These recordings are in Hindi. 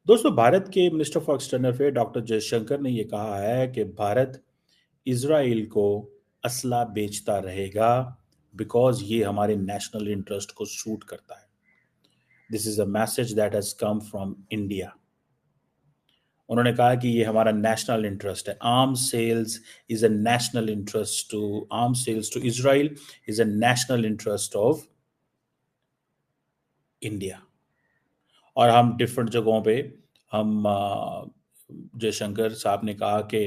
दोस्तों, भारत के minister for external affair doctor Jaishankar ने ये कहा है कि भारत इजराइल को असला बेचता रहेगा बिकॉज ये हमारे नेशनल इंटरेस्ट को सूट करता है। This is a message that has come from India. उन्होंने कहा कि ये हमारा नेशनल इंटरेस्ट है। Arm sales is a national interest to arm sales to Israel is a national interest of India. और हम डिफरेंट जगहों पे हम जयशंकर साहब ने कहा कि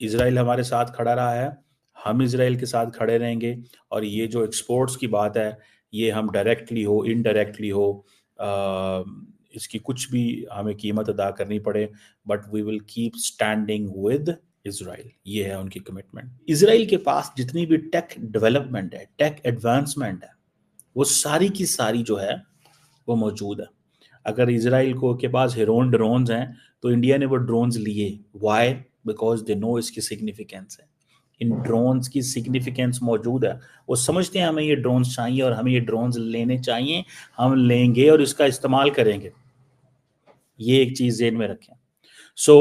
इजराइल हमारे साथ खड़ा रहा है, हम इजराइल के साथ खड़े रहेंगे। और ये जो एक्सपोर्ट्स की बात है, ये हम डायरेक्टली हो इनडायरेक्टली हो इसकी कुछ भी हमें कीमत अदा करनी पड़े, but we will keep standing with Israel. ये है उनकी कमिटमेंट। इजराइल के पास जितनी भी टेक डेवलपमेंट है, टेक एडवांसमेंट है, वो सारी की सारी जो है वो मौजूद है। अगर इजराइल को के पास हेरोन ड्रोन्स हैं तो इंडिया ने वो ड्रोन्स लिए। वाई? बिकॉज दे नो इसकी सिग्निफिकेंस है। इन ड्रोन्स की सिग्निफिकेंस मौजूद है। वो समझते हैं हमें ये ड्रोन्स चाहिए और हमें ये ड्रोन्स लेने चाहिए, हम लेंगे और इसका इस्तेमाल करेंगे। ये एक चीज जेन में रखें। सो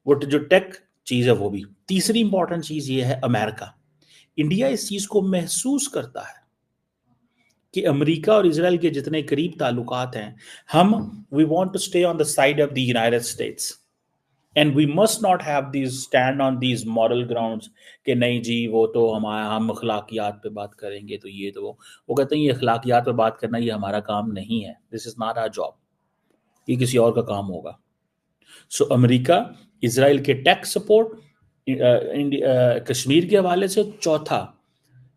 वो जो टेक चीज है वो भी। तीसरी इंपॉर्टेंट चीज ये है अमेरिका। इंडिया इस चीज को महसूस करता है कि अमेरिका और इजराइल के जितने करीब ताल्लुकात हैं, हम we want to stay on the side of the United States and we must not have these stand on these moral grounds कि नहीं जी वो तो हम अखलाकियात पे बात करेंगे तो ये तो वो कहते हैं ये अखलाकियात पे बात करना ये हमारा काम नहीं है। This is not our job, ये किसी और का काम होगा। सो अमेरिका इजराइल के टैक्स सपोर्ट, कश्मीर के हवाले से। चौथा,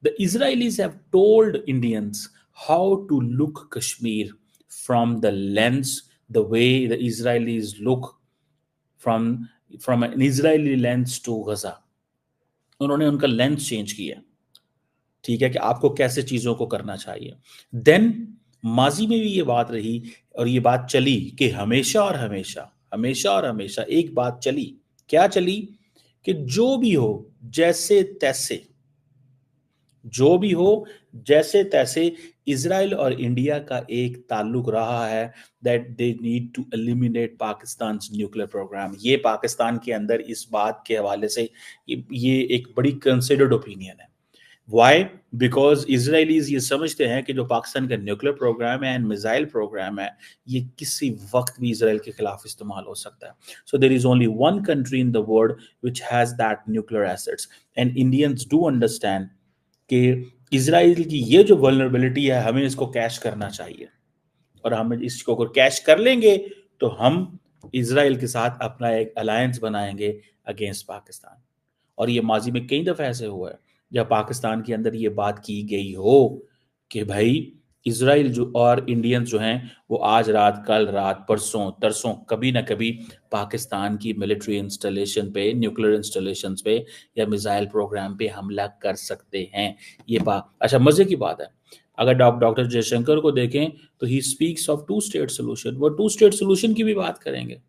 the Israelis have told Indians how to look Kashmir from the lens, the way the Israelis look from an Israeli lens to Gaza. उन्होंने उनका लेंस चेंज किया, ठीक है, कि आपको कैसे चीजों को करना चाहिए। देन माजी में भी ये बात रही और ये बात चली कि हमेशा और हमेशा हमेशा और हमेशा एक बात चली। क्या चली? कि जो भी हो जैसे तैसे, जो भी हो जैसे तैसे, इजराइल और इंडिया का एक ताल्लुक रहा है that they need to eliminate Pakistan nuclear program. ये पाकिस्तान के अंदर इस बात के हवाले से ये एक बड़ी कंसिडर्ड ओपिनियन है। वाई? बिकॉज इसराइलीज ये समझते हैं कि जो पाकिस्तान का न्यूक्लियर प्रोग्राम है एंड मिसाइल प्रोग्राम है, ये किसी वक्त भी इसराइल के खिलाफ इस्तेमाल हो सकता है। So there is only one country in the world which has that nuclear assets and Indians do understand कि इजराइल की ये जो वल्नरेबिलिटी है, हमें इसको कैश करना चाहिए। और हम इसको अगर कैश कर लेंगे तो हम इजराइल के साथ अपना एक अलायंस बनाएंगे अगेंस्ट पाकिस्तान। और ये माजी में कई दफा ऐसे हुआ है जब पाकिस्तान के अंदर ये बात की गई हो कि भाई इसराइल जो और इंडियंस जो हैं वो आज रात, कल रात, परसों तरसों कभी ना कभी पाकिस्तान की मिलिट्री इंस्टॉलेशन पे, न्यूक्लियर इंस्टॉलेशन पे या मिसाइल प्रोग्राम पे हमला कर सकते हैं। ये बात अच्छा मजे की बात है। अगर डॉक्टर जयशंकर को देखें तो ही speaks of two state solution, वो टू स्टेट सोल्यूशन की भी बात करेंगे।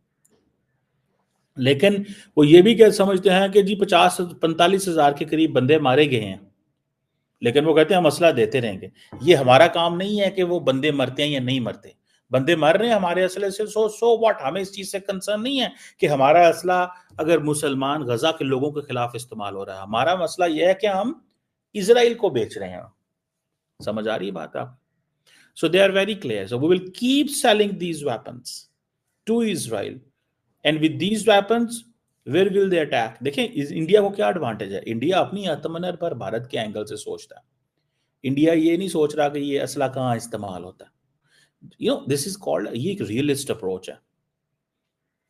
लेकिन वो ये भी क्या समझते हैं कि जी 50-45 हज़ार के करीब बंदे मारे गए हैं, लेकिन वो कहते हैं हम असला देते रहेंगे। ये हमारा काम नहीं है कि वो बंदे मरते हैं या नहीं मरते। बंदे मर रहे हैं हमारे असले से, सो व्हाट, हमें इस चीज से कंसर्न नहीं है कि हमारा असला अगर मुसलमान गजा के लोगों के खिलाफ इस्तेमाल हो रहा है। हमारा मसला यह है कि हम इसराइल को बेच रहे हैं। समझ आ रही है बात आप? So they are very clear. So we will keep selling these weapons to Israel and with these weapons where will they attack. देखें इंडिया को क्या एडवांटेज है। इंडिया अपनी आत्मनिर्भर भारत के एंगल से सोचता है। इंडिया ये नहीं सोच रहा कि ये असला कहाँ इस्तेमाल होता है। दिस इज कॉल्ड, ये एक रियलिस्ट अप्रोच है,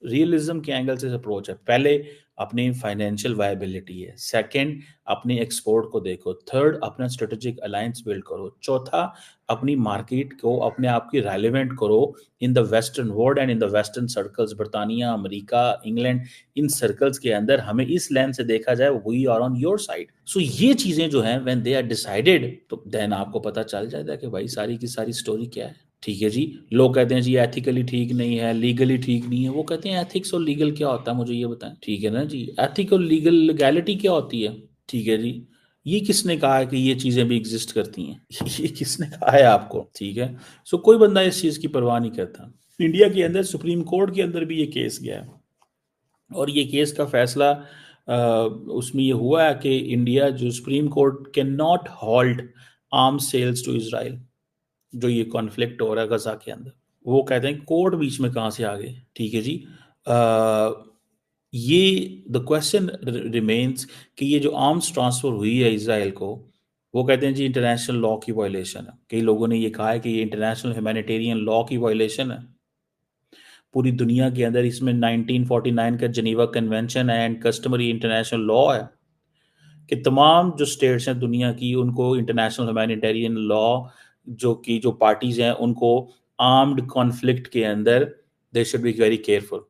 रियलिज्म के एंगल से अप्रोच है। पहले अपनी फाइनेंशियल वायबिलिटी है, सेकंड अपनी एक्सपोर्ट को देखो, थर्ड अपना स्ट्रेटेजिक अलायंस बिल्ड करो, चौथा अपनी मार्केट को अपने आप की रेलिवेंट करो in the western world and in the western circles. बर्तानिया, अमेरिका, इंग्लैंड, इन सर्कल्स के अंदर हमें इस लेंस से देखा जाए, we are on your side. So ये चीजें जो हैं व्हेन दे आर डिसाइडेड, तो देन आपको पता चल जाता है कि भाई सारी की सारी स्टोरी क्या है। ठीक है जी। लोग कहते हैं जी एथिकली ठीक नहीं है, लीगली ठीक नहीं है। वो कहते हैं एथिक्स और लीगल क्या होता है, मुझे ये बताएं। ठीक है ना जी, एथिक और लीगल, लीगैलिटी क्या होती है? ठीक है जी। ये किसने कहा है कि ये चीजें भी एग्जिस्ट करती हैं? ये किसने कहा है आपको? ठीक है। सो कोई बंदा इस चीज की परवाह नहीं करता। इंडिया के अंदर सुप्रीम कोर्ट के अंदर भी ये केस गया है, और ये केस का फैसला उसमें ये हुआ है कि इंडिया जो Supreme Court can not halt arms sales to Israel. जो ये कॉन्फ्लिक्ट हो रहा है गजा के अंदर, वो कहते हैं कोर्ट बीच में कहाँ से आ गए। ठीक है जी। ये द क्वेश्चन रिमेन्स कि ये जो आर्म्स ट्रांसफर हुई है इसराइल को, वो कहते हैं जी इंटरनेशनल लॉ की वायलेशन है। कई लोगों ने ये कहा है कि ये इंटरनेशनल ह्यूमैनिटेरियन लॉ की वायलेशन है। पूरी दुनिया के अंदर इसमें 1949 का जनीवा कन्वेंशन है एंड कस्टमरी इंटरनेशनल लॉ है कि तमाम जो स्टेट्स हैं दुनिया की, उनको इंटरनेशनल ह्यूमैनिटेरियन लॉ जो पार्टीज हैं उनको आर्म्ड कॉन्फ्लिक्ट के अंदर they should be very careful.